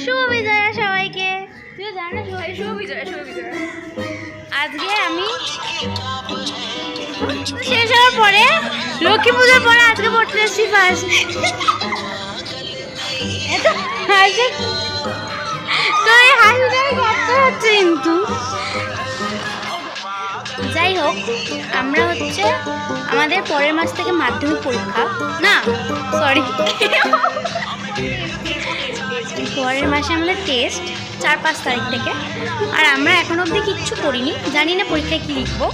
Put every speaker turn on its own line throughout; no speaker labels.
শুভ বিজয়া সবাইকে। তুই জানো সবাই শুভ বিজয়া, শুভ বিজয়া। আজকে আমি শেষ হওয়ার পরে লক্ষ্মী পুজোর পরে আজকে পড়তে এসেছি ফার্স্ট। তো এই হাসিটাই করতে হচ্ছে কিন্তু। যাই হোক, আমরা হচ্ছে আমাদের পরের মাস থেকে মাধ্যমিক পরীক্ষা, না সরি পরের মাসে আমাদের টেস্ট 4-5 তারিখ থেকে। আর আমরা এখন অবধি কিচ্ছু করিনি, জানি না পরীক্ষায় কি লিখবো।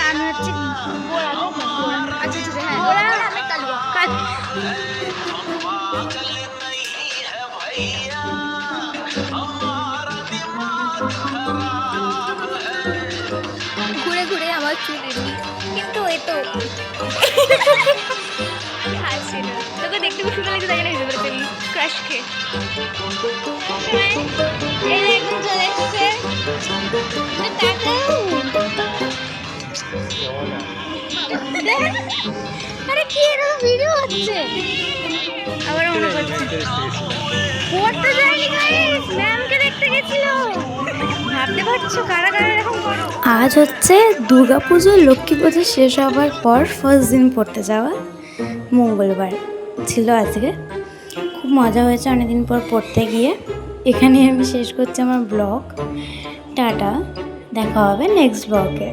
আমি হচ্ছে ঘুরে ঘুরে আমার চুল কিন্তু এই তো তোকে দেখতে খুব সুন্দর লাগছে, তাই জন্য হেসে বলেছি ক্রাশকে। এই দেখুন চলে এসছে, আরে কি এরকম ভিডিও হচ্ছে। আবার মনে করছি পড়তে যায়নি গাইস, ম্যামকে দেখতে গেছিল। ভাবতে পারছো কারা কারা এরকম করো। আজ হচ্ছে দুর্গাপুজো লক্ষ্মী পুজো শেষ হবার পর ফার্স্ট দিন পড়তে যাওয়া, মঙ্গলবার ছিল আজকে। খুব মজা হয়েছে অনেকদিন পর পড়তে গিয়ে। এখানে আমি শেষ করছি আমার ব্লগ। টাটা, দেখা হবে নেক্সট ব্লগে।